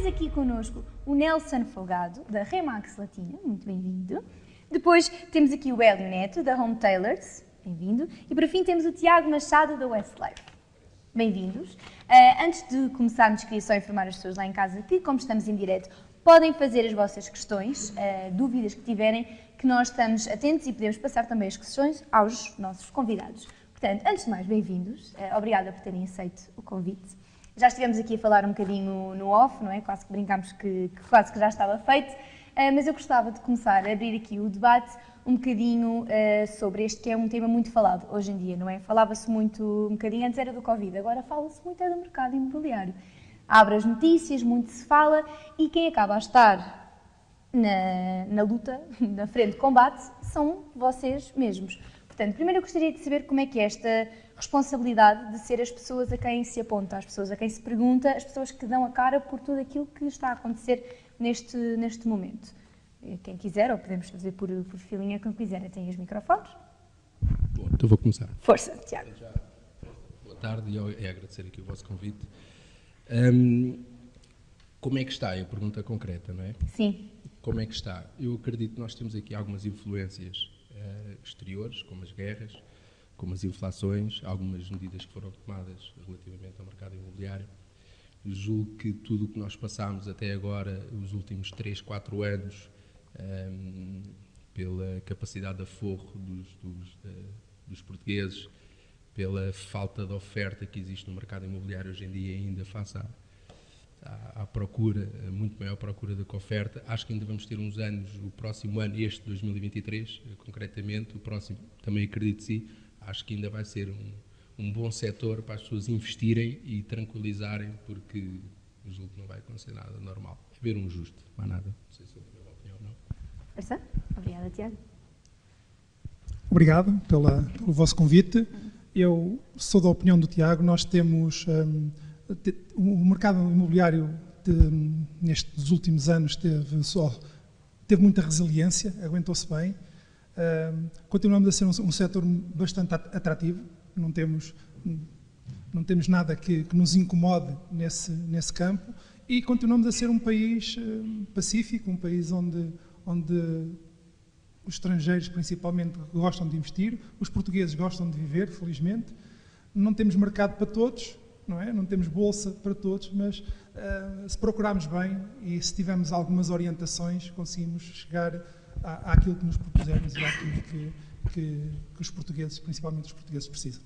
temos aqui connosco o Nelson Folgado, da Remax Latina, muito bem-vindo. Depois temos aqui o Hélio Neto, da Home Tailors, bem-vindo. E por fim temos o Tiago Machado, da Westlife. Bem-vindos. Antes de começarmos, queria só informar as pessoas lá em casa que, como estamos em direto, podem fazer as vossas questões, dúvidas que tiverem, que nós estamos atentos e podemos passar também as questões aos nossos convidados. Portanto, antes de mais, bem-vindos. Obrigada por terem aceito o convite. Já estivemos aqui a falar um bocadinho no off, não é? Quase que brincámos que quase que já estava feito, mas eu gostava de começar a abrir aqui o debate um bocadinho sobre este que é um tema muito falado hoje em dia, não é? Falava-se muito, um bocadinho, antes era do Covid, agora fala-se muito do mercado imobiliário. Abre as notícias, muito se fala, e quem acaba a estar na luta, na frente de combate, são vocês mesmos. Portanto, primeiro eu gostaria de saber como é que é esta responsabilidade de ser as pessoas a quem se aponta, as pessoas a quem se pergunta, as pessoas que dão a cara por tudo aquilo que está a acontecer neste momento. Quem quiser, ou podemos fazer por filinha, quem quiser, tem os microfones. Bom, então vou começar. Força, Tiago. Boa tarde e agradecer aqui o vosso convite. Como é que está? É a pergunta concreta, não é? Sim. Como é que está? Eu acredito que nós temos aqui algumas influências exteriores, como as guerras, como as inflações, algumas medidas que foram tomadas relativamente ao mercado imobiliário. Julgo que tudo o que nós passámos até agora, os últimos 3, 4 anos, pela capacidade de aforro dos portugueses, pela falta de oferta que existe no mercado imobiliário hoje em dia, ainda face à procura, muito maior procura do que oferta. Acho que ainda vamos ter uns anos, o próximo ano, este 2023, concretamente, o próximo, também acredito sim, acho que ainda vai ser um bom setor para as pessoas investirem e tranquilizarem, porque julgo que não vai acontecer nada normal. É ver um justo, mais nada. Não sei se é a minha opinião ou não. Força. Obrigada, Tiago. Obrigado pelo vosso convite. Eu sou da opinião do Tiago. Nós temos o mercado imobiliário nestes últimos anos teve muita resiliência, aguentou-se bem. Continuamos a ser um setor bastante atrativo. Não temos nada que nos incomode nesse campo, e continuamos a ser um país pacífico, um país onde os estrangeiros principalmente gostam de investir, os portugueses gostam de viver, felizmente. Não temos mercado para todos, não é? Não temos bolsa para todos, mas se procurarmos bem e se tivermos algumas orientações, conseguimos chegar àquilo que nos propusemos e àquilo que os portugueses, principalmente os portugueses, precisam.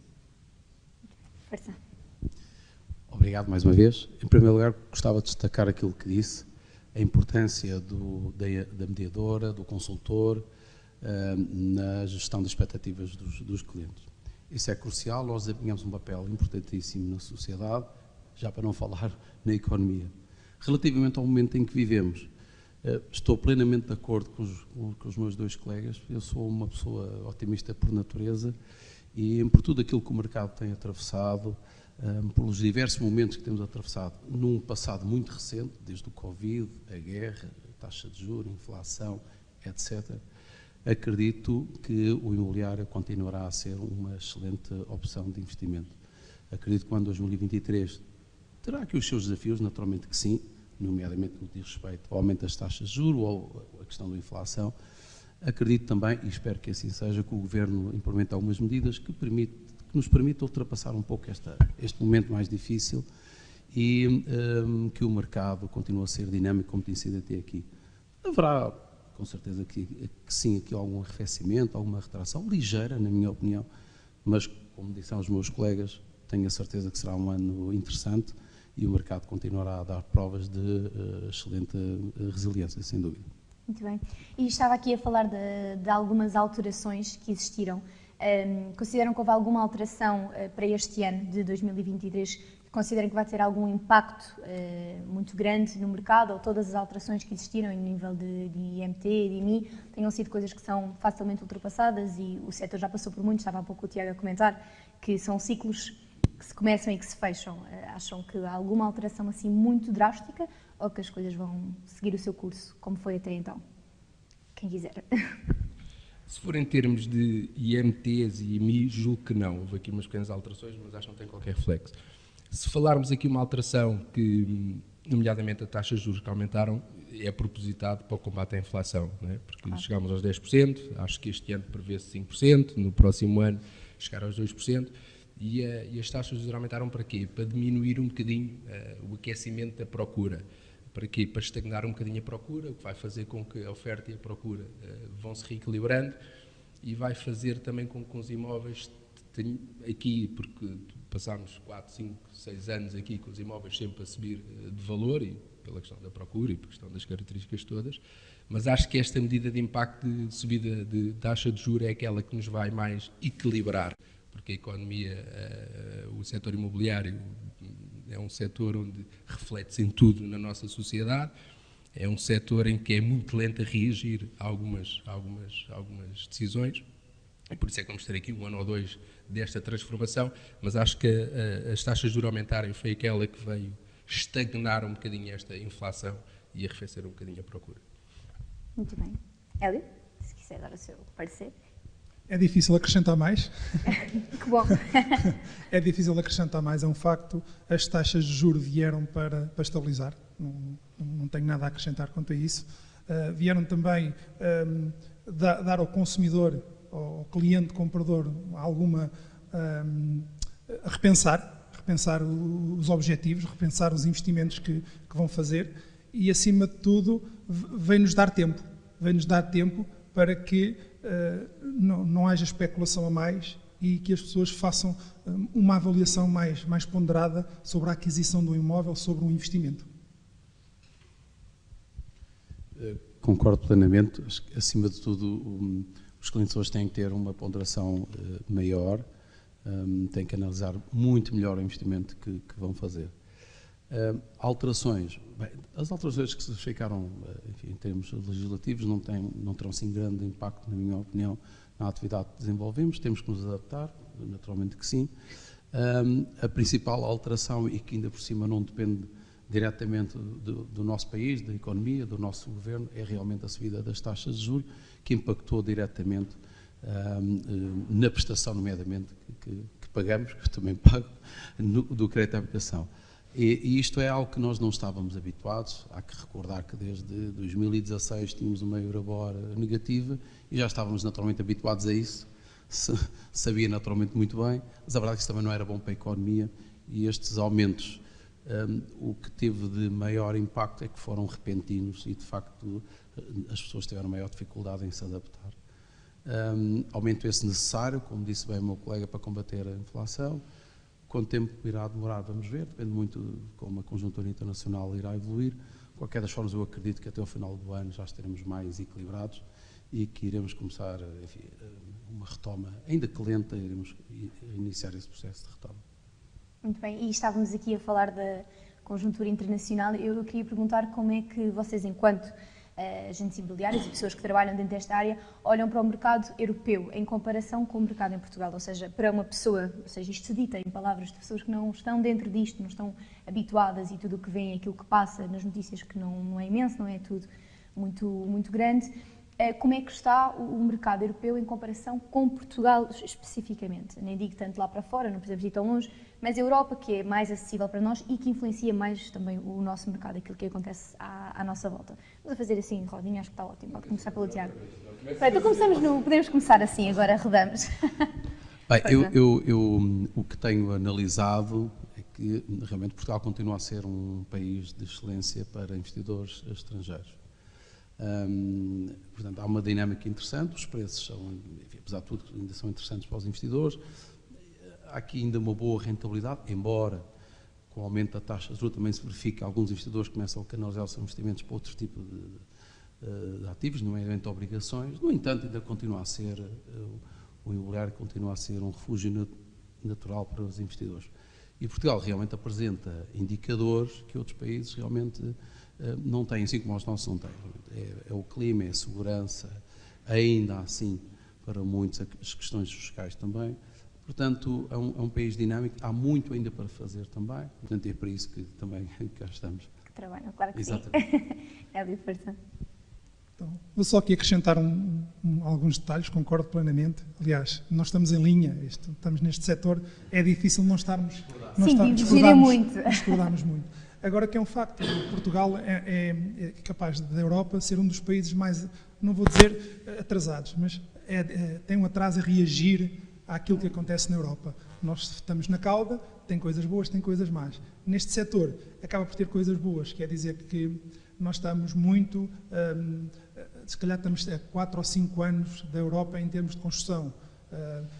Força. Obrigado mais uma vez. Em primeiro lugar, gostava de destacar aquilo que disse, a importância da mediadora, do consultor, na gestão das expectativas dos clientes. Isso é crucial, nós desempenhamos um papel importantíssimo na sociedade, já para não falar na economia. Relativamente ao momento em que vivemos, estou plenamente de acordo com os meus dois colegas. Eu sou uma pessoa otimista por natureza e por tudo aquilo que o mercado tem atravessado, pelos diversos momentos que temos atravessado num passado muito recente, desde o Covid, a guerra, a taxa de juros, a inflação, etc. Acredito que o imobiliário continuará a ser uma excelente opção de investimento. Acredito que o ano 2023 terá aqui os seus desafios, naturalmente que sim, nomeadamente no que diz respeito ao aumento das taxas de juros ou a questão da inflação. Acredito também, e espero que assim seja, que o Governo implemente algumas medidas que nos permitam ultrapassar um pouco este momento mais difícil e que o mercado continue a ser dinâmico como tem sido até aqui. Haverá, com certeza, que sim, aqui algum arrefecimento, alguma retração, ligeira, na minha opinião, mas, como disseram os meus colegas, tenho a certeza que será um ano interessante e o mercado continuará a dar provas de excelente resiliência, sem dúvida. Muito bem. E estava aqui a falar de algumas alterações que existiram. Consideram que houve alguma alteração para este ano de 2023? Consideram que vai ter algum impacto muito grande no mercado, ou todas as alterações que existiram em nível de IMT, de IMI, tenham sido coisas que são facilmente ultrapassadas e o setor já passou por muito? Estava há pouco o Tiago a comentar que são ciclos que se começam e que se fecham. Acham que há alguma alteração assim muito drástica ou que as coisas vão seguir o seu curso, como foi até então? Quem quiser. Se for em termos de IMTs e IMI, julgo que não. Houve aqui umas pequenas alterações, mas acho que não tem qualquer reflexo. Se falarmos aqui uma alteração que nomeadamente a taxa de juros que aumentaram, é propositado para o combate à inflação, não é? Porque chegámos aos 10%, acho que este ano prevê-se 5%, no próximo ano chegar aos 2%, e as taxas de juros aumentaram para quê? Para diminuir um bocadinho o aquecimento da procura. Para quê? Para estagnar um bocadinho a procura, o que vai fazer com que a oferta e a procura vão se reequilibrando, e vai fazer também com que os imóveis aqui, porque passámos 4, 5, 6 anos aqui com os imóveis sempre a subir de valor, e pela questão da procura e pela questão das características todas, mas acho que esta medida de impacto de subida de taxa de juros é aquela que nos vai mais equilibrar, porque a economia, o setor imobiliário é um setor onde reflete-se em tudo na nossa sociedade, é um setor em que é muito lento a reagir a algumas decisões, e por isso é que vamos ter aqui 1 ano ou 2 desta transformação, mas acho que as taxas de juros aumentarem foi aquela que veio estagnar um bocadinho esta inflação e arrefecer um bocadinho a procura. Muito bem. Hélio, se quiser dar o seu parecer. É difícil acrescentar mais. Que bom. É difícil acrescentar mais, é um facto. As taxas de juros vieram para estabilizar, não tenho nada a acrescentar quanto a isso. Vieram também dar ao consumidor, ao cliente comprador, alguma repensar os objetivos, repensar os investimentos que vão fazer, e acima de tudo vem-nos dar tempo para que não haja especulação a mais e que as pessoas façam uma avaliação mais ponderada sobre a aquisição de um imóvel, sobre um investimento. Concordo plenamente. Acima de tudo, os clientes hoje têm que ter uma ponderação maior, têm que analisar muito melhor o investimento que vão fazer. Alterações. Bem, as alterações que se ficaram, enfim, em termos legislativos, não terão assim grande impacto, na minha opinião, na atividade que desenvolvemos. Temos que nos adaptar, naturalmente que sim. A principal alteração, e que ainda por cima não depende diretamente do nosso país, da economia, do nosso governo, é realmente a subida das taxas de juros, que impactou diretamente na prestação, nomeadamente, que pagamos, que eu também pago, do crédito à habitação. E isto é algo que nós não estávamos habituados. Há que recordar que desde 2016 tínhamos uma Euribor negativa e já estávamos naturalmente habituados a isso, sabia naturalmente muito bem, mas a verdade é que isso também não era bom para a economia, e estes aumentos, o que teve de maior impacto é que foram repentinos e, de facto, as pessoas tiveram maior dificuldade em se adaptar. Aumento esse necessário, como disse bem o meu colega, para combater a inflação. Quanto tempo irá demorar, vamos ver, depende muito de como a conjuntura internacional irá evoluir. De qualquer das formas, eu acredito que até ao final do ano já estaremos mais equilibrados e que iremos começar, enfim, uma retoma, ainda que lenta, iremos iniciar esse processo de retoma. Muito bem, e estávamos aqui a falar da conjuntura internacional. Eu queria perguntar como é que vocês, enquanto agentes imobiliários e pessoas que trabalham dentro desta área, olham para o mercado europeu em comparação com o mercado em Portugal, ou seja, para uma pessoa, ou seja, isto se dita em palavras de pessoas que não estão dentro disto, não estão habituadas, e tudo o que vem, aquilo que passa nas notícias, que não é imenso, não é tudo muito grande. Como é que está o mercado europeu em comparação com Portugal especificamente? Nem digo tanto lá para fora, não precisamos ir tão longe, mas a Europa, que é mais acessível para nós e que influencia mais também o nosso mercado, aquilo que acontece à nossa volta. Vamos a fazer assim, rodinha, acho que está ótimo. Pode começar pelo Tiago. Então podemos começar assim, agora rodamos. Bem, o que tenho analisado é que realmente Portugal continua a ser um país de excelência para investidores estrangeiros. Portanto, há uma dinâmica interessante, os preços são, enfim, apesar de tudo, ainda são interessantes para os investidores. Há aqui ainda uma boa rentabilidade, embora com o aumento da taxa de juros também se verifica alguns investidores começam a canalizar os seus investimentos para outros tipos de ativos, nomeadamente obrigações. No entanto, ainda continua a ser, o imobiliário continua a ser um refúgio natural para os investidores. E Portugal realmente apresenta indicadores que outros países realmente não têm, assim como os nossos não têm. É o clima, é a segurança, ainda assim, para muitos, as questões fiscais também. Portanto, é um país dinâmico, há muito ainda para fazer também, portanto é para isso que também cá estamos. Que trabalham, claro que Exatamente. Sim. É a diferença. Então, vou só aqui acrescentar alguns detalhes, concordo plenamente. Aliás, nós estamos em linha, estamos neste setor, é difícil não estarmos Sim, divergirem muito. Discordarmos muito. Agora que é um facto, Portugal é capaz da Europa ser um dos países mais, não vou dizer atrasados, mas tem um atraso a reagir àquilo que acontece na Europa. Nós estamos na cauda, tem coisas boas, tem coisas más. Neste setor, acaba por ter coisas boas, quer dizer que nós estamos muito, se calhar estamos a 4 ou 5 anos da Europa em termos de construção,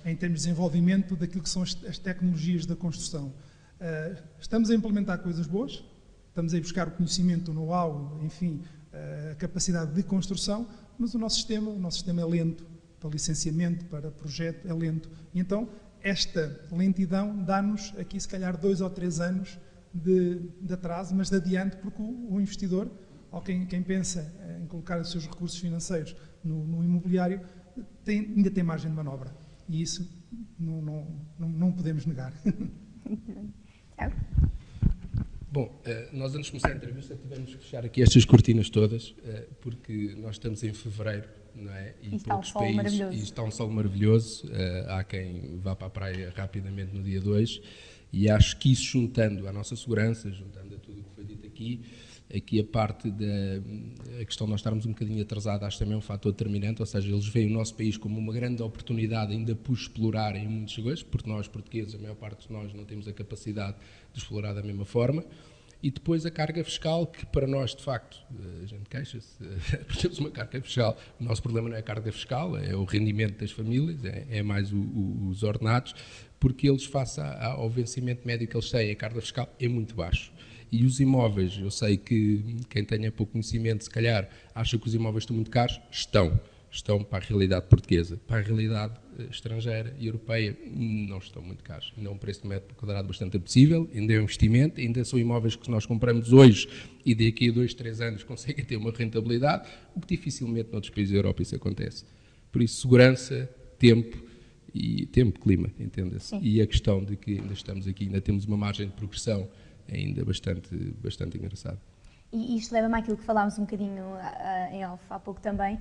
em termos de desenvolvimento daquilo que são as tecnologias da construção. Estamos a implementar coisas boas, estamos a ir buscar o conhecimento, o know-how, enfim, a capacidade de construção, mas o nosso sistema é lento, para licenciamento, para projeto, é lento. E então, esta lentidão dá-nos aqui, se calhar, 2 ou 3 anos de atraso, mas de adiante, porque o investidor, ou quem pensa em colocar os seus recursos financeiros no imobiliário, ainda tem margem de manobra. E isso não podemos negar. Bom, nós antes de começar a entrevista tivemos que fechar aqui estas cortinas todas, porque nós estamos em fevereiro, não é? E está um sol maravilhoso. E está um sol maravilhoso. Há quem vá para a praia rapidamente no dia 2, e acho que isso, juntando à nossa segurança, juntando a tudo o que foi dito aqui a parte da questão de nós estarmos um bocadinho atrasados, acho também um fator determinante, ou seja, eles veem o nosso país como uma grande oportunidade ainda por explorar em muitas coisas, porque nós, portugueses, a maior parte de nós não temos a capacidade de explorar da mesma forma. E depois a carga fiscal, que para nós, de facto, a gente queixa-se, temos uma carga fiscal. O nosso problema não é a carga fiscal, é o rendimento das famílias, é mais os ordenados, porque eles, face ao vencimento médio que eles têm, a carga fiscal é muito baixo. E os imóveis, eu sei que quem tenha pouco conhecimento, se calhar, acha que os imóveis estão muito caros. Estão para a realidade portuguesa. Para a realidade estrangeira e europeia, não estão muito caros. Ainda é um preço de metro quadrado bastante acessível, ainda é um investimento, ainda são imóveis que nós compramos hoje e daqui a 2, 3 anos conseguem ter uma rentabilidade, o que dificilmente noutros países da Europa isso acontece. Por isso, segurança, tempo, clima, entenda-se. E a questão de que ainda estamos aqui, ainda temos uma margem de progressão ainda bastante engraçada. E isto leva-me àquilo que falámos um bocadinho em off há pouco também,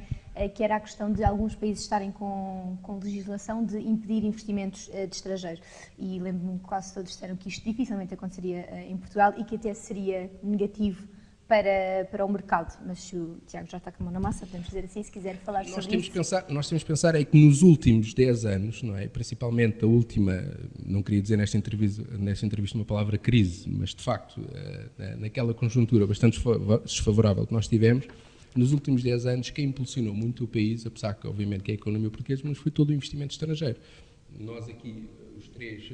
que era a questão de alguns países estarem com legislação de impedir investimentos de estrangeiros. E lembro-me que quase todos disseram que isto dificilmente aconteceria em Portugal e que até seria negativo para o mercado. Mas se o Tiago já está com a mão na massa, podemos dizer assim, se quiser falar sobre isso. Nós temos que pensar é que nos últimos 10 anos, não é? Principalmente a última, não queria dizer nesta entrevista uma palavra crise, mas de facto, naquela conjuntura bastante desfavorável que nós tivemos, nos últimos 10 anos, quem impulsionou muito o país, apesar que obviamente que é a economia portuguesa, mas foi todo o investimento estrangeiro. Nós aqui, os três,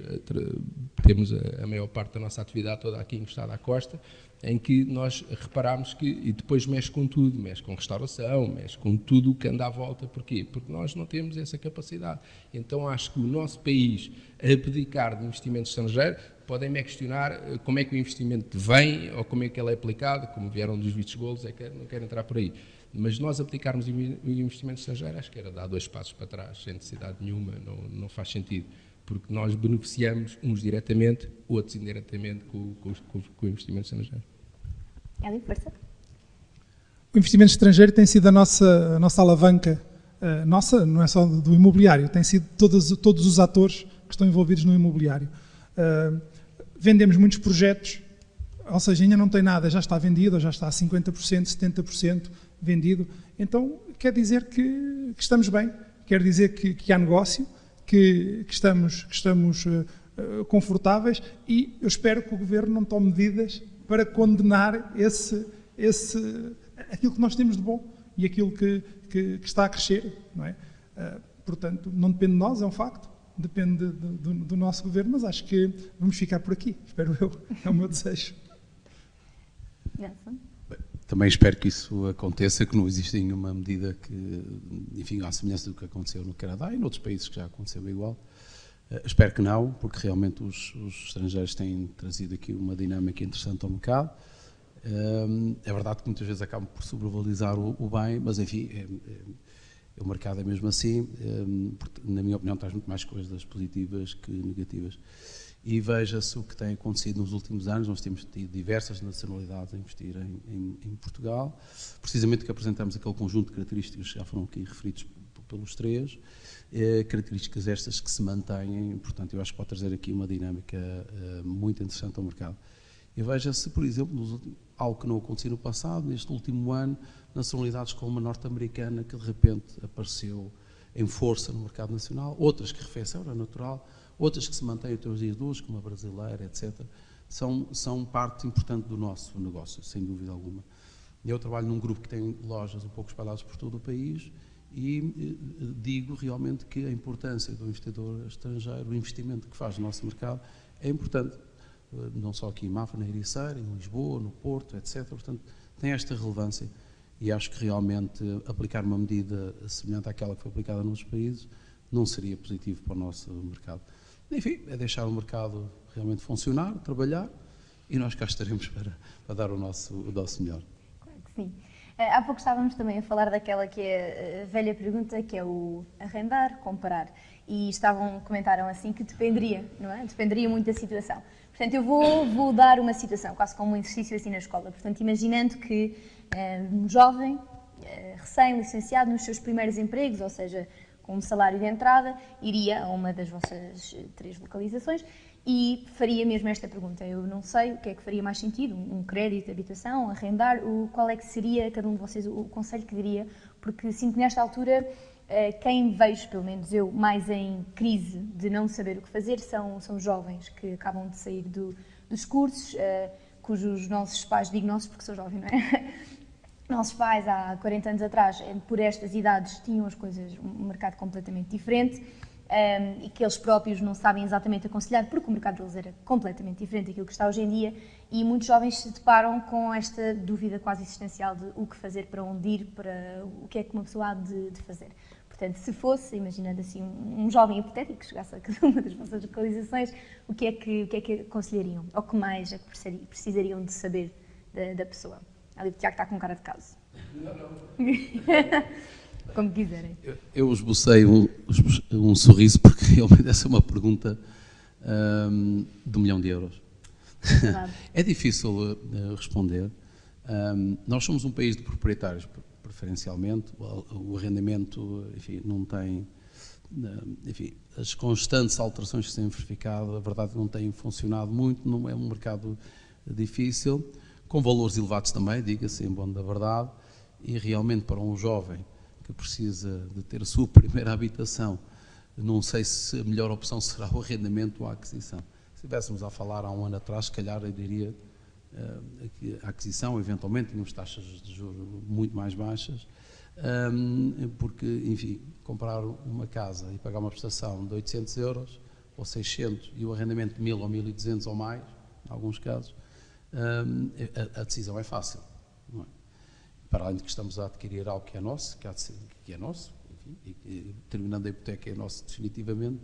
temos a maior parte da nossa atividade toda aqui encostada à costa, em que nós reparámos que, e depois mexe com tudo, mexe com restauração, mexe com tudo o que anda à volta. Porquê? Porque nós não temos essa capacidade. Então acho que o nosso país, a abdicar de investimento estrangeiro, podem-me questionar como é que o investimento vem ou como é que ele é aplicado, como vieram dos vistos golos, não quero entrar por aí. Mas nós abdicarmos de investimento estrangeiro, acho que era dar 2 passos para trás, sem necessidade nenhuma, não faz sentido. Porque nós beneficiamos uns diretamente, outros indiretamente com o investimento estrangeiro. Hélio, força. O investimento estrangeiro tem sido a nossa alavanca, não é só do imobiliário, tem sido todos os atores que estão envolvidos no imobiliário. Vendemos muitos projetos, ou seja, ainda não tem nada, já está vendido, ou já está a 50%, 70% vendido. Então, quer dizer que estamos bem, quer dizer que há negócio, que estamos confortáveis, e eu espero que o Governo não tome medidas para condenar aquilo que nós temos de bom e aquilo que está a crescer, não é? Portanto, não depende de nós, é um facto, depende do nosso Governo, mas acho que vamos ficar por aqui, espero eu, é o meu desejo. Nelson? Também espero que isso aconteça, que não exista nenhuma medida que, enfim, à semelhança do que aconteceu no Canadá e noutros países que já aconteceu igual. Espero que não, porque realmente os estrangeiros têm trazido aqui uma dinâmica interessante ao mercado. É verdade que muitas vezes acabam por sobrevalorizar o bem, mas enfim, o mercado é mesmo assim, na minha opinião traz muito mais coisas positivas que negativas. E veja-se o que tem acontecido nos últimos anos. Nós temos tido diversas nacionalidades a investir em Portugal, precisamente que apresentamos aquele conjunto de características que já foram aqui referidos pelos três, características estas que se mantêm. Portanto, eu acho que pode trazer aqui uma dinâmica muito interessante ao mercado. E veja-se, por exemplo, algo que não acontecia no passado, neste último ano, nacionalidades como a norte-americana, que de repente apareceu em força no mercado nacional, outras que arrefeceram, é natural, outras que se mantêm até os dias de hoje, como a brasileira, etc., são parte importante do nosso negócio, sem dúvida alguma. Eu trabalho num grupo que tem lojas um pouco espalhadas por todo o país e digo realmente que a importância do investidor estrangeiro, o investimento que faz no nosso mercado, é importante, não só aqui em Mafra, na Ericeira, em Lisboa, no Porto, etc. Portanto, tem esta relevância e acho que realmente aplicar uma medida semelhante àquela que foi aplicada nos países não seria positivo para o nosso mercado. Enfim, é deixar o mercado realmente funcionar, trabalhar e nós cá estaremos para dar o nosso melhor. Claro que sim. Há pouco estávamos também a falar daquela que é a velha pergunta, que é o arrendar, comprar. E comentaram assim que dependeria, não é? Dependeria muito da situação. Portanto, eu vou dar uma situação, quase como um exercício assim na escola. Portanto, imaginando que um jovem recém-licenciado nos seus primeiros empregos, ou seja, com um salário de entrada, iria a uma das vossas 3 localizações e faria mesmo esta pergunta. Eu não sei o que é que faria mais sentido, um crédito de habitação, arrendar, qual é que seria, cada um de vocês, o conselho que diria, porque sinto que nesta altura quem vejo, pelo menos eu, mais em crise de não saber o que fazer são jovens que acabam de sair dos cursos, cujos nossos pais, digo nossos porque sou jovem, não é? Nossos pais, há 40 anos atrás, por estas idades, tinham as coisas, um mercado completamente diferente e que eles próprios não sabem exatamente aconselhar, porque o mercado deles era completamente diferente daquilo que está hoje em dia, e muitos jovens se deparam com esta dúvida quase existencial de o que fazer, para onde ir, para o que é que uma pessoa há de fazer. Portanto, se fosse, imaginando assim, um jovem hipotético que chegasse a cada uma das vossas localizações, o que é que aconselhariam? Ou que mais é que precisariam de saber da pessoa? Ali o Tiago está com cara de caso. Não. Como quiserem. Eu esbocei um sorriso porque realmente essa é uma pergunta de €1 milhão. É difícil responder. Nós somos um país de proprietários, preferencialmente. O arrendamento, enfim, não tem... Enfim, as constantes alterações que se têm verificado, a verdade não têm funcionado muito, não é um mercado difícil, com valores elevados também, diga-se, em bom da verdade, e realmente para um jovem que precisa de ter a sua primeira habitação, não sei se a melhor opção será o arrendamento ou a aquisição. Se estivéssemos a falar há um ano atrás, se calhar eu diria que a aquisição, eventualmente, tínhamos taxas de juros muito mais baixas, porque, enfim, comprar uma casa e pagar uma prestação de €800 ou 600 e o arrendamento de 1.000 ou 1.200 ou mais, em alguns casos, a decisão é fácil, não é? Para além de que estamos a adquirir algo que é nosso, que é nosso, enfim, e terminando a hipoteca é nosso definitivamente,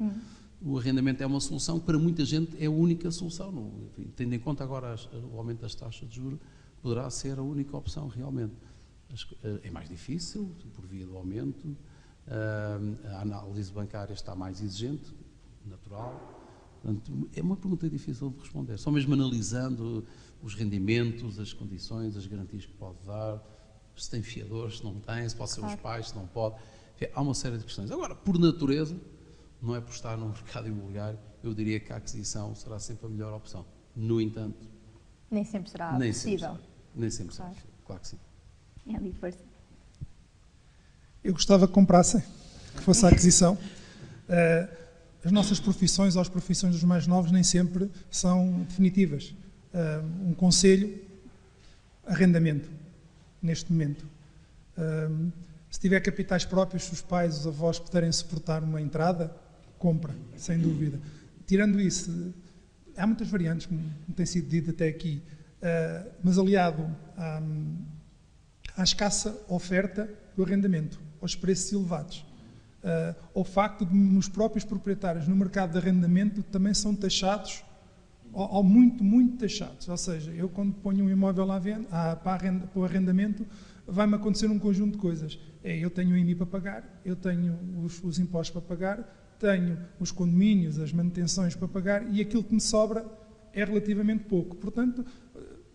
o arrendamento é uma solução que para muita gente é a única solução. Não, enfim, tendo em conta agora o aumento das taxas de juros, poderá ser a única opção realmente. É mais difícil, por via do aumento, a análise bancária está mais exigente, natural. Portanto, é uma pergunta difícil de responder. Só mesmo analisando os rendimentos, as condições, as garantias que pode dar, se tem fiadores, se não tem, se pode ser os pais, se não pode. Enfim, há uma série de questões. Agora, por natureza, não é por estar no mercado imobiliário, eu diria que a aquisição será sempre a melhor opção. No entanto... Nem sempre será possível. Nem sempre será possível, claro que sim. É ali, força. Eu gostava que comprassem, que fosse a aquisição. As nossas profissões, ou as profissões dos mais novos, nem sempre são definitivas. Um conselho, arrendamento, neste momento. Se tiver capitais próprios, se os pais, os avós puderem suportar uma entrada, compra, sem dúvida. Tirando isso, há muitas variantes, como tem sido dito até aqui, mas aliado à escassa oferta do arrendamento, aos preços elevados, ao facto de os próprios proprietários no mercado de arrendamento também são taxados, ou muito taxados. Ou seja, eu quando ponho um imóvel à venda, para o arrendamento, vai-me acontecer um conjunto de coisas. Eu tenho o IMI para pagar, eu tenho os impostos para pagar, tenho os condomínios, as manutenções para pagar, e aquilo que me sobra é relativamente pouco. Portanto,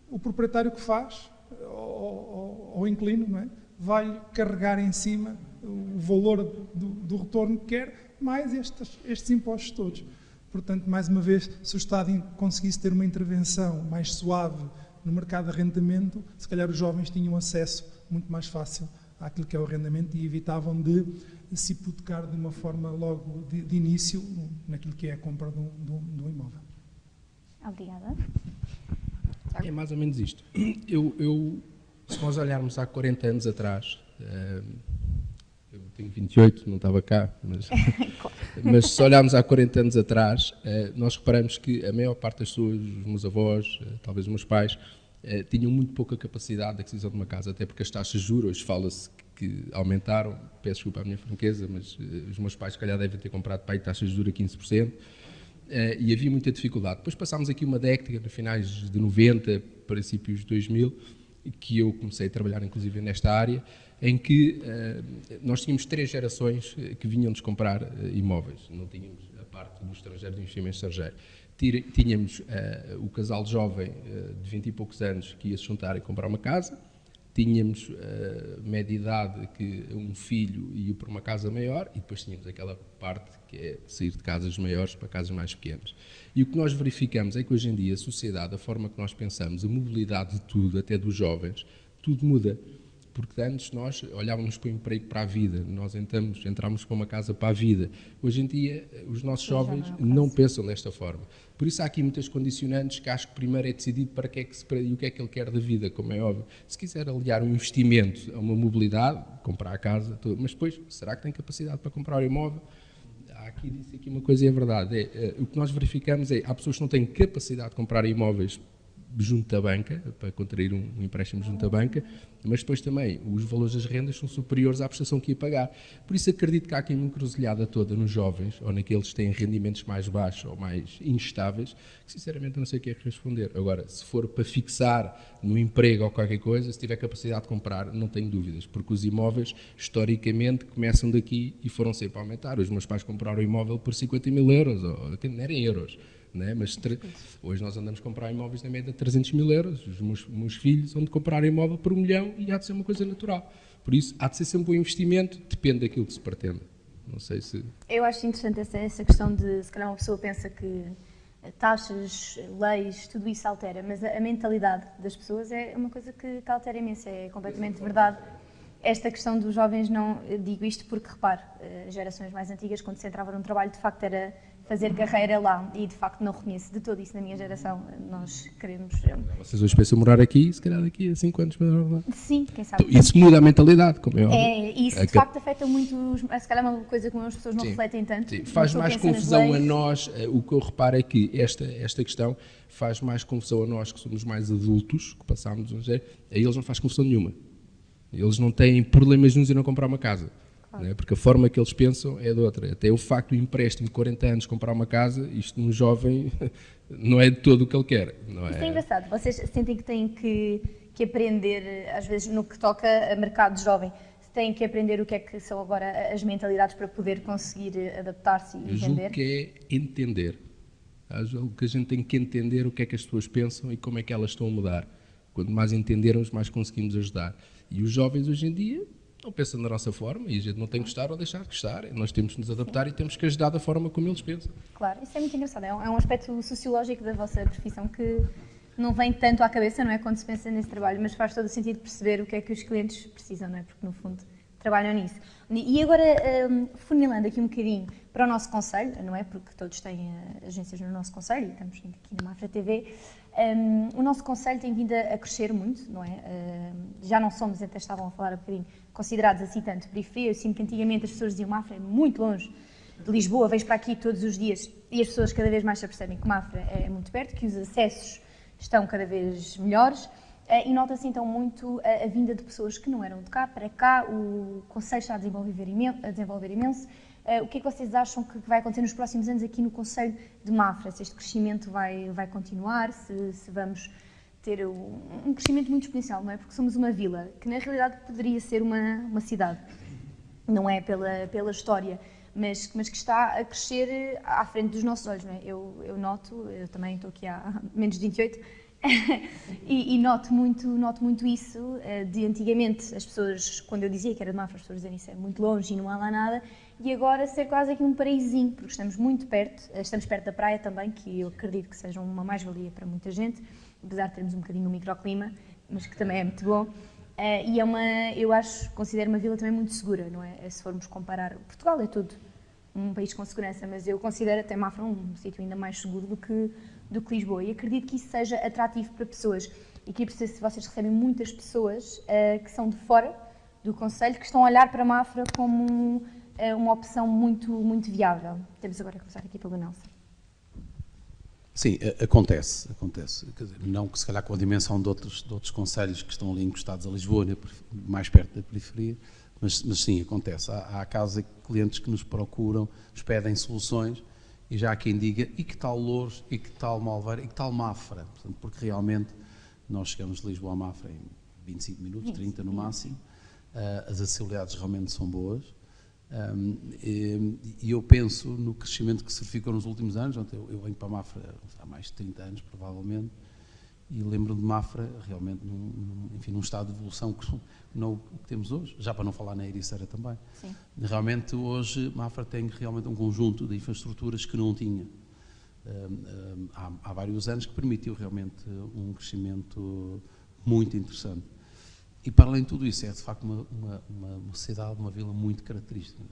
o proprietário que faz, ou o inquilino, não é? Vai carregar em cima o valor do retorno que quer, mais estes impostos todos. Portanto, mais uma vez, se o Estado conseguisse ter uma intervenção mais suave no mercado de arrendamento, se calhar os jovens tinham acesso muito mais fácil àquilo que é o arrendamento e evitavam de se hipotecar de uma forma logo de início naquilo que é a compra do imóvel. Obrigada. É mais ou menos isto. Se nós olharmos há 40 anos atrás, eu tenho 28, não estava cá, mas se olharmos há 40 anos atrás, nós reparamos que a maior parte das pessoas, os meus avós, talvez os meus pais, tinham muito pouca capacidade de aquisição de uma casa, até porque as taxas de juros, hoje fala-se que aumentaram, peço desculpa à minha franqueza, mas os meus pais se calhar devem ter comprado para aí taxas de juros a 15%, e havia muita dificuldade. Depois passámos aqui uma década, no finais de 90, princípios de 2000, que eu comecei a trabalhar inclusive nesta área, em que nós tínhamos 3 gerações que vinham-nos comprar imóveis. Não tínhamos a parte do estrangeiro, do investimento estrangeiro. Tínhamos o casal jovem de 20 e poucos anos que ia se juntar e comprar uma casa. Tínhamos média idade que um filho ia para uma casa maior e depois tínhamos aquela parte que é sair de casas maiores para casas mais pequenas. E o que nós verificamos é que hoje em dia a sociedade, a forma que nós pensamos, a mobilidade de tudo, até dos jovens, tudo muda. Porque antes nós olhávamos para o emprego para a vida, nós entramos para uma casa para a vida. Hoje em dia os nossos jovens não pensam desta forma. Por isso há aqui muitas condicionantes que acho que primeiro é decidido para que é que e o que é que ele quer da vida, como é óbvio. Se quiser aliar um investimento a uma mobilidade, comprar a casa, mas depois, será que tem capacidade para comprar o imóvel? Disse aqui uma coisa e é verdade. O que nós verificamos há pessoas que não têm capacidade de comprar imóveis junto da banca, para contrair um empréstimo junto da banca, mas depois também os valores das rendas são superiores à prestação que ia pagar. Por isso acredito que há aqui uma encruzilhada toda nos jovens, ou naqueles que têm rendimentos mais baixos ou mais instáveis, que sinceramente não sei o que é que responder. Agora, se for para fixar no emprego ou qualquer coisa, se tiver capacidade de comprar, não tenho dúvidas, porque os imóveis, historicamente, começam daqui e foram sempre a aumentar. Os meus pais compraram o imóvel por 50 mil euros, ou não eram euros. Mas hoje nós andamos a comprar imóveis na média de 300 mil euros. Os meus filhos vão de comprar imóvel por 1 milhão e há de ser uma coisa natural. Por isso, há de ser sempre um investimento, depende daquilo que se pretende. Não sei se... Eu acho interessante essa questão de, se calhar uma pessoa pensa que taxas, leis, tudo isso altera, mas a mentalidade das pessoas é uma coisa que altera imenso, é completamente verdade. Esta questão dos jovens, não digo isto porque, repare, gerações mais antigas, quando se entrava num trabalho, de facto era fazer carreira lá, e de facto não reconheço de todo isso na minha geração. Nós queremos... Vocês hoje pensam morar aqui, se calhar daqui a 5 anos... Sim, quem sabe. Isso muda a mentalidade, como é óbvio. Isso de facto afeta muito, se calhar é uma coisa que as pessoas não refletem tanto. Sim. Faz mais confusão a nós, o que eu reparo é que esta questão faz mais confusão a nós que somos mais adultos, que passámos, a eles não faz confusão nenhuma. Eles não têm problemas nenhum em não comprar uma casa. Né? Porque a forma que eles pensam é de outra. Até o facto do empréstimo de 40 anos comprar uma casa, isto num jovem não é de todo o que ele quer. Não é? Isso é engraçado. Vocês sentem que têm que aprender, às vezes no que toca a mercado jovem, têm que aprender o que é que são agora as mentalidades para poder conseguir adaptar-se e Eu julgo entender? que é entender. O que a gente tem que entender o que é que as pessoas pensam e como é que elas estão a mudar. Quanto mais entendermos, mais conseguimos ajudar. E os jovens hoje em dia não pensam da nossa forma e a gente não tem que gostar ou deixar de gostar. Nós temos que nos adaptar e temos que ajudar da forma como eles pensam. Claro, isso é muito engraçado. É um aspecto sociológico da vossa profissão que não vem tanto à cabeça, não é, quando se pensa nesse trabalho, mas faz todo o sentido perceber o que é que os clientes precisam, não é? Porque, no fundo, trabalham nisso. E agora, funilando aqui um bocadinho para o nosso concelho, não é? Porque todos têm agências no nosso concelho e estamos aqui na Mafra TV. O nosso concelho tem vindo a crescer muito, não é? Já não somos, até estavam a falar um bocadinho, considerados assim tanto periferia. Eu sinto que antigamente as pessoas diziam Mafra é muito longe de Lisboa, vejo para aqui todos os dias e as pessoas cada vez mais se apercebem que Mafra é muito perto, que os acessos estão cada vez melhores e nota-se então muito a vinda de pessoas que não eram de cá para cá. O concelho está a desenvolver imenso. O que é que vocês acham que vai acontecer nos próximos anos aqui no concelho de Mafra? Se este crescimento vai continuar, se vamos ter um crescimento muito exponencial, não é? Porque somos uma vila, que na realidade poderia ser uma cidade, não é pela história, mas que está a crescer à frente dos nossos olhos, não é? Eu noto, eu também estou aqui há menos de 28, E noto muito isso, de antigamente as pessoas, quando eu dizia que era de Mafra, as pessoas dizem isso é muito longe e não há lá nada, e agora ser quase aqui um paraísinho, porque estamos muito perto, estamos perto da praia também, que eu acredito que seja uma mais-valia para muita gente, apesar de termos um bocadinho o microclima, mas que também é muito bom. E eu considero uma vila também muito segura, não é? Se formos comparar, Portugal é tudo um país com segurança, mas eu considero até Mafra um sítio ainda mais seguro do que Lisboa, e acredito que isso seja atrativo para pessoas. E queria perceber se vocês recebem muitas pessoas que são de fora do concelho, que estão a olhar para Mafra como uma opção muito viável. Temos agora a começar aqui pelo Nelson. Sim, acontece. Quer dizer, não que se calhar com a dimensão de outros concelhos que estão ali encostados a Lisboa, né, mais perto da periferia, mas sim, acontece. Há casos de clientes que nos procuram, nos pedem soluções, e já há quem diga, e que tal Loures, e que tal Malveira, e que tal Mafra? Portanto, porque realmente nós chegamos de Lisboa a Mafra em 25 minutos, 30 no máximo, as acessibilidades realmente são boas, e eu penso no crescimento que se verificou nos últimos anos. Eu venho para Mafra há mais de 30 anos, provavelmente, e lembro de Mafra realmente num estado de evolução que não que temos hoje, já para não falar na Ericeira também. Sim. Realmente hoje Mafra tem realmente um conjunto de infraestruturas que não tinha. Há vários anos que permitiu realmente um crescimento muito interessante. E para além de tudo isso, é de facto uma cidade, uma vila muito característica.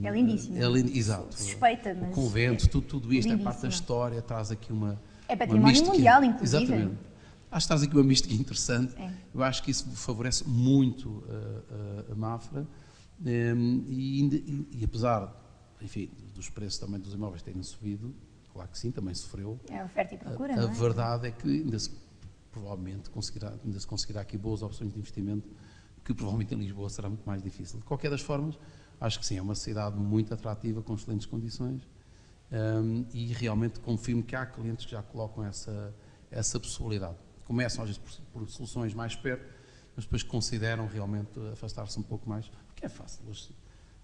É lindíssimo. Exato. Suspeita, mas o convento, tudo isto é parte da lindíssima. história, traz aqui uma património mística, mundial, inclusive. Exatamente. Acho que traz aqui uma mística interessante. É. Eu acho que isso favorece muito a Mafra, e apesar, enfim, dos preços também dos imóveis terem subido, claro que sim, também sofreu. É oferta e procura, A não é? verdade é que provavelmente ainda se conseguirá aqui boas opções de investimento, que provavelmente em Lisboa será muito mais difícil. De qualquer das formas, acho que sim, é uma cidade muito atrativa, com excelentes condições, e realmente confirmo que há clientes que já colocam essa possibilidade. Começam às vezes por soluções mais perto, mas depois consideram realmente afastar-se um pouco mais, porque é fácil, hoje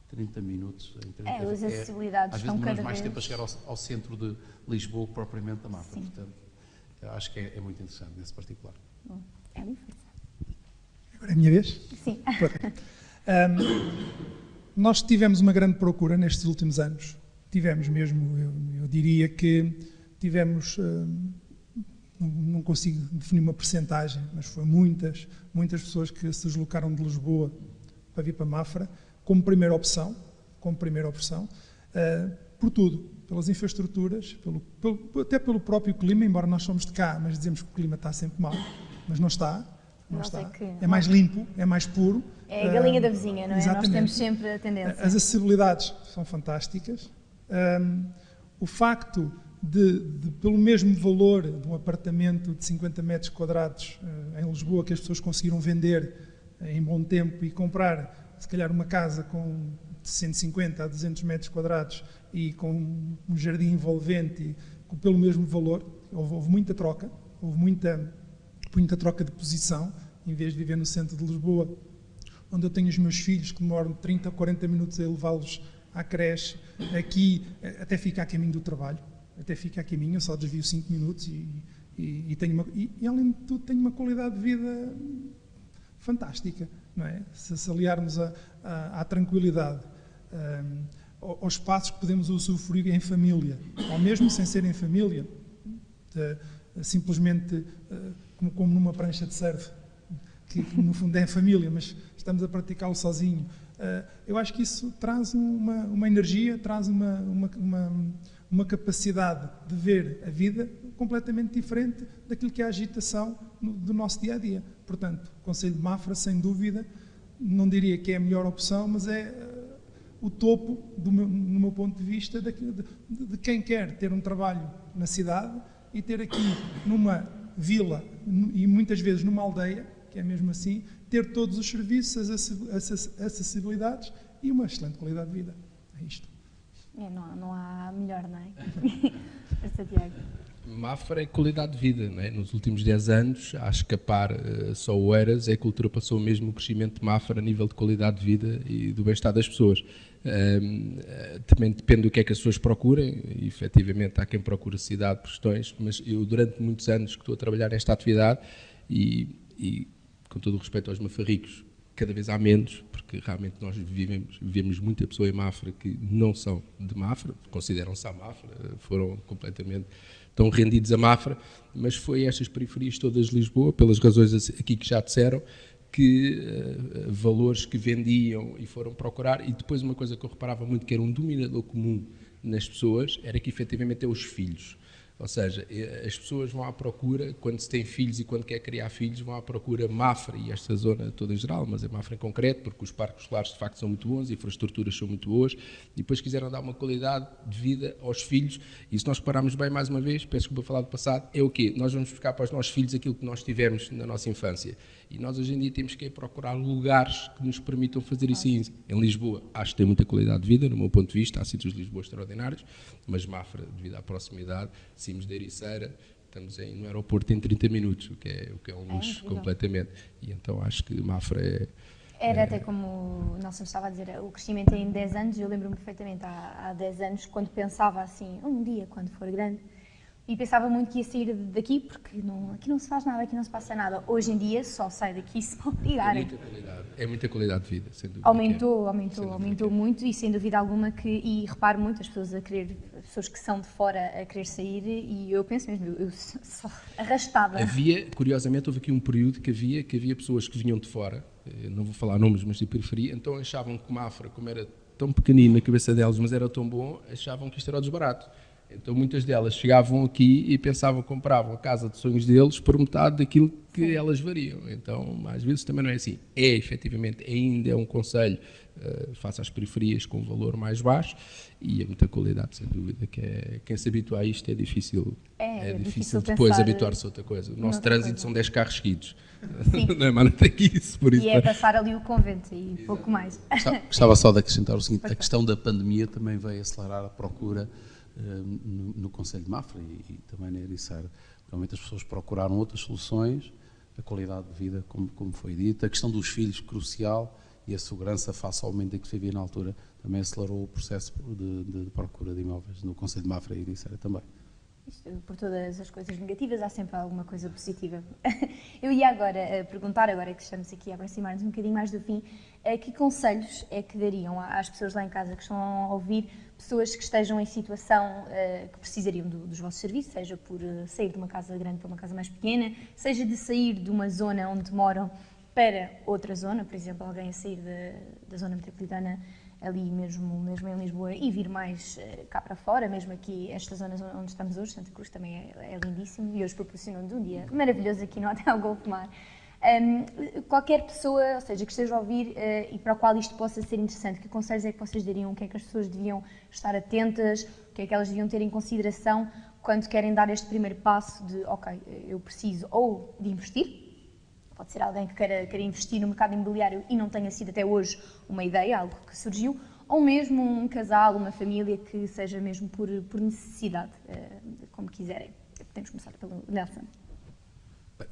30 minutos. As acessibilidades às estão vezes cada mais vez... tempo a chegar ao centro de Lisboa que propriamente da Mafra. Sim. Portanto, acho que é muito interessante nesse particular. Bom, é diferente. Agora é a minha vez? Sim. Nós tivemos uma grande procura nestes últimos anos. Tivemos mesmo, eu diria que tivemos, não consigo definir uma percentagem, mas foi muitas pessoas que se deslocaram de Lisboa para vir para Mafra, como primeira opção, por tudo, pelas infraestruturas, até pelo próprio clima, embora nós somos de cá, mas dizemos que o clima está sempre mal, mas não está. É mais limpo, é mais puro. É a galinha da vizinha, não é? Exatamente. Nós temos sempre a tendência. As acessibilidades são fantásticas. O facto de, pelo mesmo valor de um apartamento de 50 metros quadrados em Lisboa, que as pessoas conseguiram vender em bom tempo e comprar, se calhar, uma casa com 150 a 200 metros quadrados e com um jardim envolvente, e pelo mesmo valor, houve muita troca, houve muita troca de posição, em vez de viver no centro de Lisboa, onde eu tenho os meus filhos que demoram 30 ou 40 minutos a levá-los à creche, aqui até fica a caminho do trabalho, eu só desvio 5 minutos e além de tudo tenho uma qualidade de vida fantástica, não é? Se aliarmos à tranquilidade, aos espaços que podemos usufruir em família, ou mesmo sem ser em família, simplesmente como numa prancha de surf, que no fundo é em família, mas estamos a praticá-lo sozinho. Eu acho que isso traz uma energia, traz uma capacidade de ver a vida completamente diferente daquilo que é a agitação do nosso dia-a-dia. Portanto, o Concelho de Mafra, sem dúvida, não diria que é a melhor opção, mas é o topo, no meu ponto de vista, de quem quer ter um trabalho na cidade e ter aqui numa vila e muitas vezes numa aldeia, que é mesmo assim, ter todos os serviços, as acessibilidades e uma excelente qualidade de vida. É isto. Não há melhor, não é? Força, Tiago. Mafra é qualidade de vida, não é? Nos últimos 10 anos, a escapar só o Eiras, é que ultrapassou mesmo o crescimento de Mafra a nível de qualidade de vida e do bem-estar das pessoas. Também depende do que é que as pessoas procurem, e efetivamente há quem procura cidade por questões, mas eu durante muitos anos que estou a trabalhar nesta atividade e com todo o respeito aos mafarricos, cada vez há menos, porque realmente nós vivemos muita pessoa em Mafra que não são de Mafra, consideram-se a Mafra, foram completamente tão rendidos a Mafra, mas foi estas periferias todas de Lisboa, pelas razões aqui que já disseram, que valores que vendiam e foram procurar, e depois uma coisa que eu reparava muito, que era um dominador comum nas pessoas, era que efetivamente é os filhos. Ou seja, as pessoas vão à procura, quando se tem filhos e quando quer criar filhos, vão à procura Mafra e esta zona toda em geral, mas é Mafra em concreto, porque os parques escolares de facto são muito bons, as infraestruturas são muito boas, e depois quiseram dar uma qualidade de vida aos filhos, e se nós repararmos bem mais uma vez, peço desculpa falar do passado, é o quê? Nós vamos buscar para os nossos filhos aquilo que nós tivemos na nossa infância, e nós hoje em dia temos que ir procurar lugares que nos permitam fazer isso em Lisboa. Acho que tem muita qualidade de vida, no meu ponto de vista, há sítios de Lisboa extraordinários, mas Mafra, devido à proximidade, saímos da Ericeira, estamos no aeroporto em 30 minutos, o que é um luxo completamente. E então acho que Mafra Era até como o Nelson estava a dizer, o crescimento em 10 anos, eu lembro-me perfeitamente há 10 anos, quando pensava assim, um dia, quando for grande, e pensava muito que ia sair daqui, porque aqui não se faz nada, aqui não se passa nada. Hoje em dia só sai daqui se me obrigarem. É muita qualidade de vida, sem dúvida. Aumentou muito, e sem dúvida alguma e reparo muito as pessoas pessoas que são de fora a querer sair, e eu penso mesmo, eu só arrastada. Curiosamente, houve aqui um período que havia pessoas que vinham de fora, não vou falar nomes, mas de periferia, então achavam que Mafra, como era tão pequenino na cabeça delas, mas era tão bom, achavam que isto era o desbarato. Então muitas delas chegavam aqui e pensavam que compravam a casa de sonhos deles por metade daquilo que elas variam. Então, às vezes também não é assim. Efetivamente, ainda é um concelho face às periferias com um valor mais baixo e é muita qualidade, sem dúvida, que quem se habitua a isto é difícil. É difícil depois habituar-se a outra coisa. O nosso trânsito são 10 carros seguidos. Não é mais nada que isso. Por isso. E é passar ali o convento e pouco mais. Gostava só de acrescentar o seguinte, a questão da pandemia também veio acelerar a procura no Concelho de Mafra e também na Ericeira. Realmente as pessoas procuraram outras soluções, a qualidade de vida, como foi dito, a questão dos filhos, crucial, e a segurança face ao aumento em que se vivia na altura, também acelerou o processo de procura de imóveis no Concelho de Mafra e Ericeira também. Por todas as coisas negativas, há sempre alguma coisa positiva. Eu ia agora perguntar, agora que estamos aqui a aproximar-nos um bocadinho mais do fim, que conselhos é que dariam às pessoas lá em casa que estão a ouvir, pessoas que estejam em situação que precisariam dos vossos serviços, seja por sair de uma casa grande para uma casa mais pequena, seja de sair de uma zona onde moram para outra zona, por exemplo, alguém a sair da zona metropolitana ali mesmo em Lisboa e vir mais cá para fora, mesmo aqui, esta zona onde estamos hoje, Santa Cruz também é lindíssimo e hoje proporcionou-nos um dia maravilhoso aqui no Hotel Golf Mar. Qualquer pessoa, ou seja, que esteja a ouvir e para a qual isto possa ser interessante, que conselhos é que vocês dariam? O que é que as pessoas deviam estar atentas? O que é que elas deviam ter em consideração quando querem dar este primeiro passo de, ok, eu preciso ou de investir, pode ser alguém que queira investir no mercado imobiliário e não tenha sido até hoje uma ideia, algo que surgiu, ou mesmo um casal, uma família que seja mesmo por necessidade, como quiserem. Podemos começar pelo Nelson.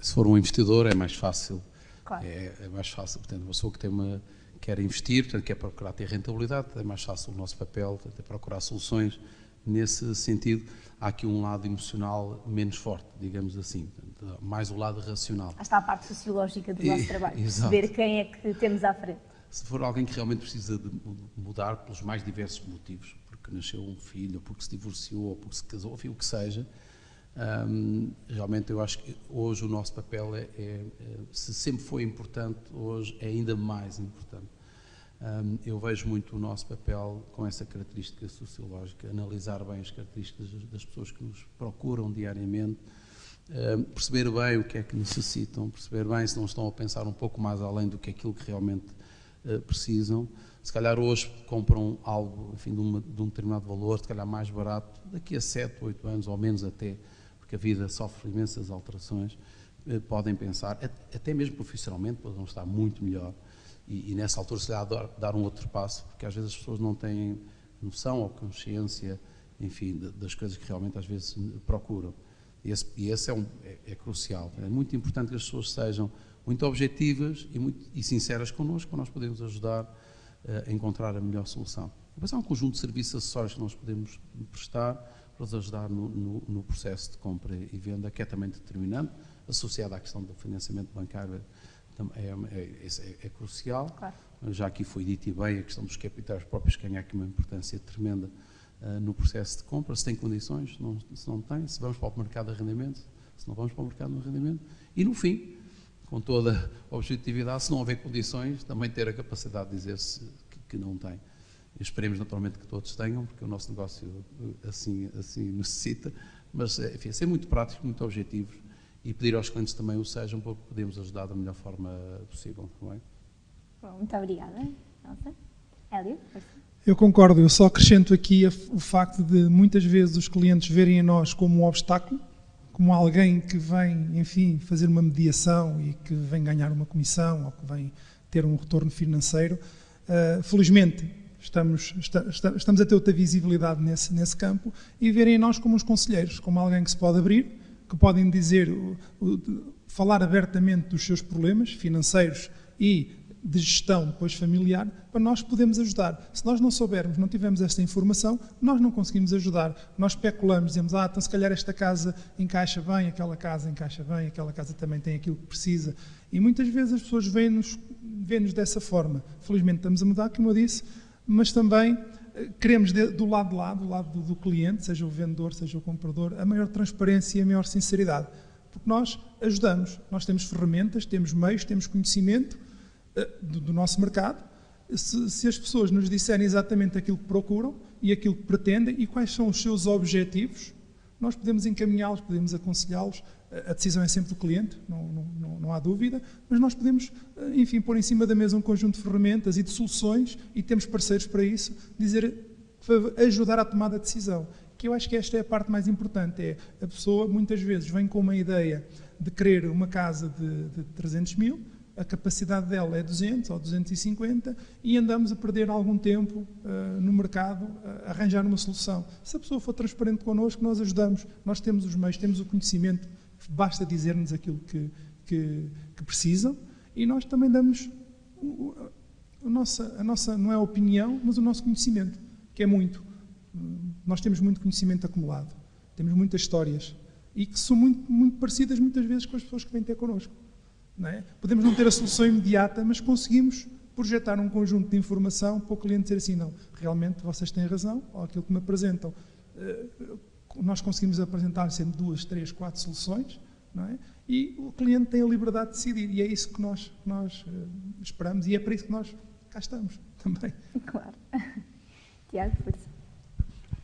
Se for um investidor é mais fácil. Claro. É mais fácil, portanto, uma pessoa que quer investir, portanto, quer procurar ter rentabilidade, é mais fácil o nosso papel, portanto, é procurar soluções nesse sentido. Há aqui um lado emocional menos forte, digamos assim, portanto, mais o lado racional. Está a parte sociológica do nosso trabalho, perceber quem é que temos à frente. Se for alguém que realmente precisa de mudar pelos mais diversos motivos, porque nasceu um filho, ou porque se divorciou, ou porque se casou, enfim, o que seja, realmente eu acho que hoje o nosso papel se sempre foi importante, hoje é ainda mais importante. Eu vejo muito o nosso papel com essa característica sociológica, analisar bem as características das pessoas que nos procuram diariamente, perceber bem o que é que necessitam, perceber bem se não estão a pensar um pouco mais além do que aquilo que realmente precisam. Se calhar hoje compram algo, enfim, de um determinado valor, se calhar mais barato, daqui a 7, 8 anos ou menos até, porque a vida sofre imensas alterações, podem pensar, até mesmo profissionalmente, podem estar muito melhor e nessa altura se lhe dar um outro passo, porque às vezes as pessoas não têm noção ou consciência, enfim, das coisas que realmente às vezes procuram. E esse é crucial. É muito importante que as pessoas sejam muito objetivas e sinceras connosco, para nós podermos ajudar a encontrar a melhor solução. Depois há um conjunto de serviços acessórios que nós podemos prestar para os ajudar no processo de compra e venda, que é também determinante, associado à questão do financiamento bancário é crucial. Claro. Já aqui foi dito e bem, a questão dos capitais próprios ganha aqui uma importância tremenda no processo de compra, se tem condições, se não tem, se vamos para o mercado de arrendamento, se não vamos para o mercado de arrendamento, e no fim, com toda a objetividade, se não houver condições, também ter a capacidade de dizer-se que não tem. E esperemos naturalmente que todos tenham, porque o nosso negócio assim necessita, mas enfim, ser muito práticos, muito objetivos e pedir aos clientes também o sejam para podermos ajudar da melhor forma possível. Não é? Bom, muito obrigada, Elsa. Hélio? Eu concordo, eu só acrescento aqui o facto de muitas vezes os clientes verem a nós como um obstáculo, como alguém que vem, enfim, fazer uma mediação e que vem ganhar uma comissão ou que vem ter um retorno financeiro. Felizmente, estamos a ter outra visibilidade nesse campo e verem a nós como uns conselheiros, como alguém que se pode abrir, que podem dizer, falar abertamente dos seus problemas financeiros e de gestão depois familiar, para nós podermos ajudar. Se nós não soubermos, não tivermos esta informação, nós não conseguimos ajudar. Nós especulamos, dizemos, então se calhar esta casa encaixa bem, aquela casa encaixa bem, aquela casa também tem aquilo que precisa. E muitas vezes as pessoas veem-nos dessa forma. Felizmente estamos a mudar, como eu disse, mas também queremos do lado de lá, do lado do cliente, seja o vendedor, seja o comprador, a maior transparência e a maior sinceridade. Porque nós ajudamos, nós temos ferramentas, temos meios, temos conhecimento do nosso mercado. Se as pessoas nos disserem exatamente aquilo que procuram e aquilo que pretendem e quais são os seus objetivos, nós podemos encaminhá-los, podemos aconselhá-los. A decisão é sempre do cliente, não há dúvida, mas nós podemos, enfim, pôr em cima da mesa um conjunto de ferramentas e de soluções, e temos parceiros para isso, ajudar à tomada de decisão. Que eu acho que esta é a parte mais importante, é a pessoa muitas vezes vem com uma ideia de querer uma casa de 300 mil, a capacidade dela é 200 ou 250 e andamos a perder algum tempo no mercado a arranjar uma solução. Se a pessoa for transparente connosco, nós ajudamos, nós temos os meios, temos o conhecimento, basta dizer-nos aquilo que precisam e nós também damos a nossa, não é a opinião, mas o nosso conhecimento, que é muito. Nós temos muito conhecimento acumulado, temos muitas histórias e que são muito, muito parecidas muitas vezes com as pessoas que vêm ter connosco. Não é? Podemos não ter a solução imediata, mas conseguimos projetar um conjunto de informação para o cliente dizer assim, não, realmente vocês têm razão, ou aquilo que me apresentam. Nós conseguimos apresentar sempre 2, 3, 4 soluções, não é? E o cliente tem a liberdade de decidir, e é isso que nós esperamos, e é para isso que nós cá estamos também. Claro. Tiago, força.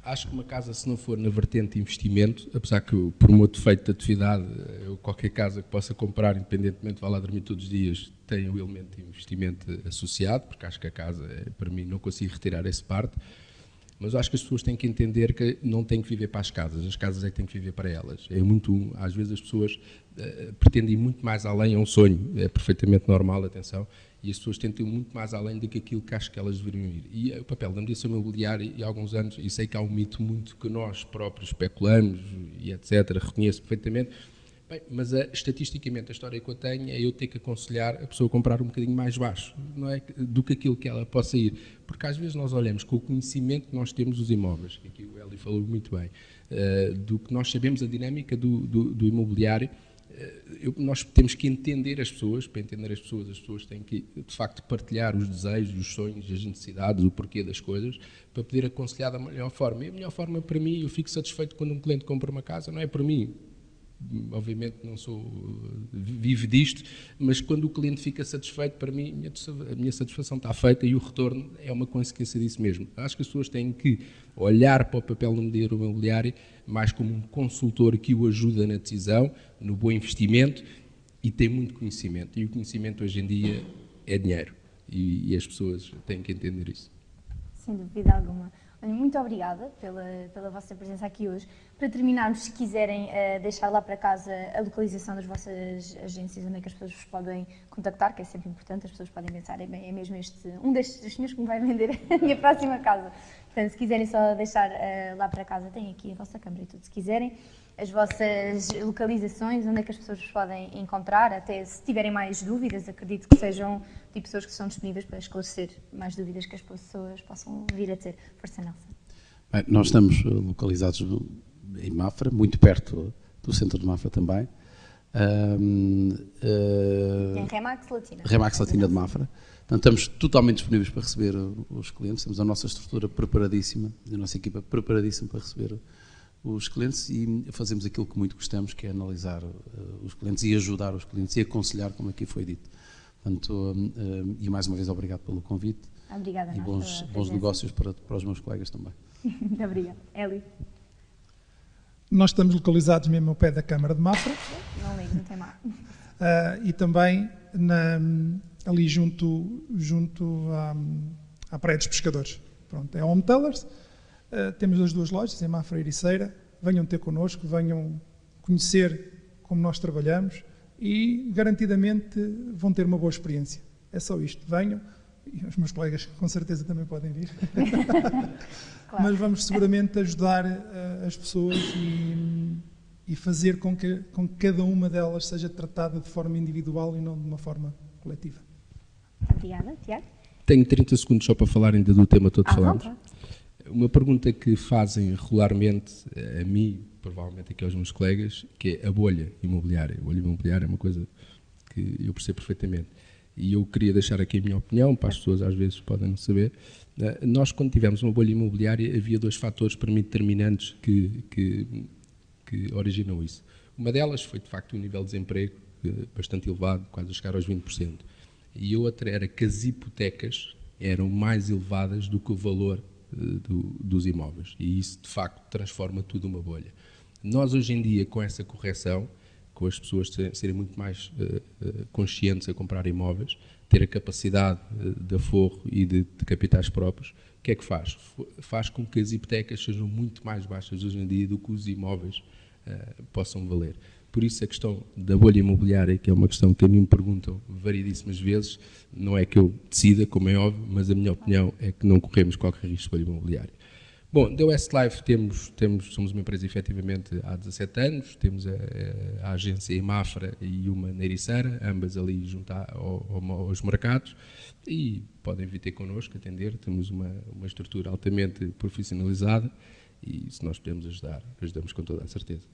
Acho que uma casa, se não for na vertente de investimento, apesar que por um outro defeito de atividade, qualquer casa que possa comprar, independentemente de vá lá dormir todos os dias, tem o elemento de investimento associado, porque acho que a casa, para mim, não consigo retirar essa parte, mas acho que as pessoas têm que entender que não têm que viver para as casas é que têm que viver para elas. Às vezes as pessoas pretendem ir muito mais além, é um sonho, é perfeitamente normal, atenção, e as pessoas tentam ir muito mais além do que aquilo que acho que elas deveriam ir. E o papel da mediação imobiliária, há alguns anos, e sei que há um mito muito que nós próprios especulamos e etc., reconheço perfeitamente, bem, mas estatisticamente a história que eu tenho é eu ter que aconselhar a pessoa a comprar um bocadinho mais baixo, não é, do que aquilo que ela possa ir. Porque às vezes nós olhamos com o conhecimento que nós temos dos imóveis, que aqui o Hélio falou muito bem, do que nós sabemos a dinâmica do imobiliário. Nós temos que entender as pessoas, para entender as pessoas têm que, de facto, partilhar os desejos, os sonhos, as necessidades, o porquê das coisas, para poder aconselhar da melhor forma. E a melhor forma para mim, eu fico satisfeito quando um cliente compra uma casa, não é para mim, obviamente não vivo disto, mas quando o cliente fica satisfeito, para mim, a minha satisfação está feita e o retorno é uma consequência disso mesmo. Acho que as pessoas têm que olhar para o papel do mediador imobiliário mais como um consultor que o ajuda na decisão, no bom investimento, e tem muito conhecimento. E o conhecimento hoje em dia é dinheiro. E as pessoas têm que entender isso. Sem dúvida alguma. Muito obrigada pela vossa presença aqui hoje. Para terminarmos, se quiserem deixar lá para casa a localização das vossas agências, onde é que as pessoas vos podem contactar, que é sempre importante, as pessoas podem pensar, bem, é mesmo um destes senhores que me vai vender a minha próxima casa. Portanto, se quiserem só deixar lá para casa, tem aqui a vossa câmara e tudo, se quiserem, as vossas localizações, onde é que as pessoas vos podem encontrar, até se tiverem mais dúvidas, acredito que sejam tipo pessoas que estão disponíveis para esclarecer mais dúvidas que as pessoas possam vir a ter. Força, Nelson. Bem, nós estamos localizados em Mafra, muito perto do centro de Mafra também. Em Remax Latina. Remax Latina de Mafra. Portanto, estamos totalmente disponíveis para receber os clientes, temos a nossa estrutura preparadíssima, a nossa equipa preparadíssima para receber os clientes e fazemos aquilo que muito gostamos, que é analisar os clientes e ajudar os clientes e aconselhar, como aqui foi dito. Portanto, e mais uma vez obrigado pelo convite. Obrigada, e bons negócios para os meus colegas também. Muito obrigada. Eli? Nós estamos localizados mesmo ao pé da Câmara de Mafra. Não ligo, não tem mal. E também ali junto à Praia dos Pescadores. Pronto, é Home Tailors. Temos as duas lojas, em Mafra e Ericeira. Venham ter connosco, venham conhecer como nós trabalhamos e garantidamente vão ter uma boa experiência. É só isto, venham. E os meus colegas com certeza também podem vir. Claro. Mas vamos seguramente ajudar as pessoas e fazer com que cada uma delas seja tratada de forma individual e não de uma forma coletiva. Obrigada. Tiago? Tenho 30 segundos só para falar ainda do tema todo que falámos. Vontade. Uma pergunta que fazem regularmente a mim, provavelmente aqui aos meus colegas, que é a bolha imobiliária. A bolha imobiliária é uma coisa que eu percebo perfeitamente. E eu queria deixar aqui a minha opinião, para as pessoas às vezes podem não saber. Nós, quando tivemos uma bolha imobiliária, havia dois fatores para mim determinantes que originam isso. Uma delas foi, de facto, o nível de desemprego bastante elevado, quase a chegar aos 20%. E a outra era que as hipotecas eram mais elevadas do que o valor dos imóveis. E isso, de facto, transforma tudo numa bolha. Nós, hoje em dia, com essa correção, com as pessoas serem muito mais conscientes a comprar imóveis, ter a capacidade de aforro e de capitais próprios, o que é que faz? Faz com que as hipotecas sejam muito mais baixas hoje em dia do que os imóveis possam valer. Por isso a questão da bolha imobiliária, que é uma questão que a mim me perguntam variedíssimas vezes, não é que eu decida, como é óbvio, mas a minha opinião é que não corremos qualquer risco de bolha imobiliária. Bom, da Westlife somos uma empresa efetivamente há 17 anos, temos a agência em Mafra e uma na Ericeira, ambas ali junto aos mercados, e podem vir ter connosco, atender, temos uma estrutura altamente profissionalizada e se nós podemos ajudar, ajudamos com toda a certeza.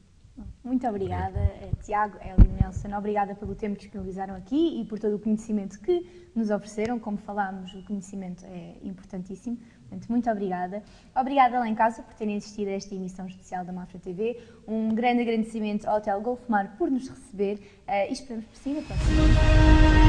Muito obrigada, Tiago, Eli e Nelson. Obrigada pelo tempo que disponibilizaram aqui e por todo o conhecimento que nos ofereceram. Como falámos, o conhecimento é importantíssimo. Portanto, muito obrigada. Obrigada lá em casa por terem assistido a esta emissão especial da Mafra TV. Um grande agradecimento ao Hotel Golf Mar por nos receber e esperamos por si na próxima.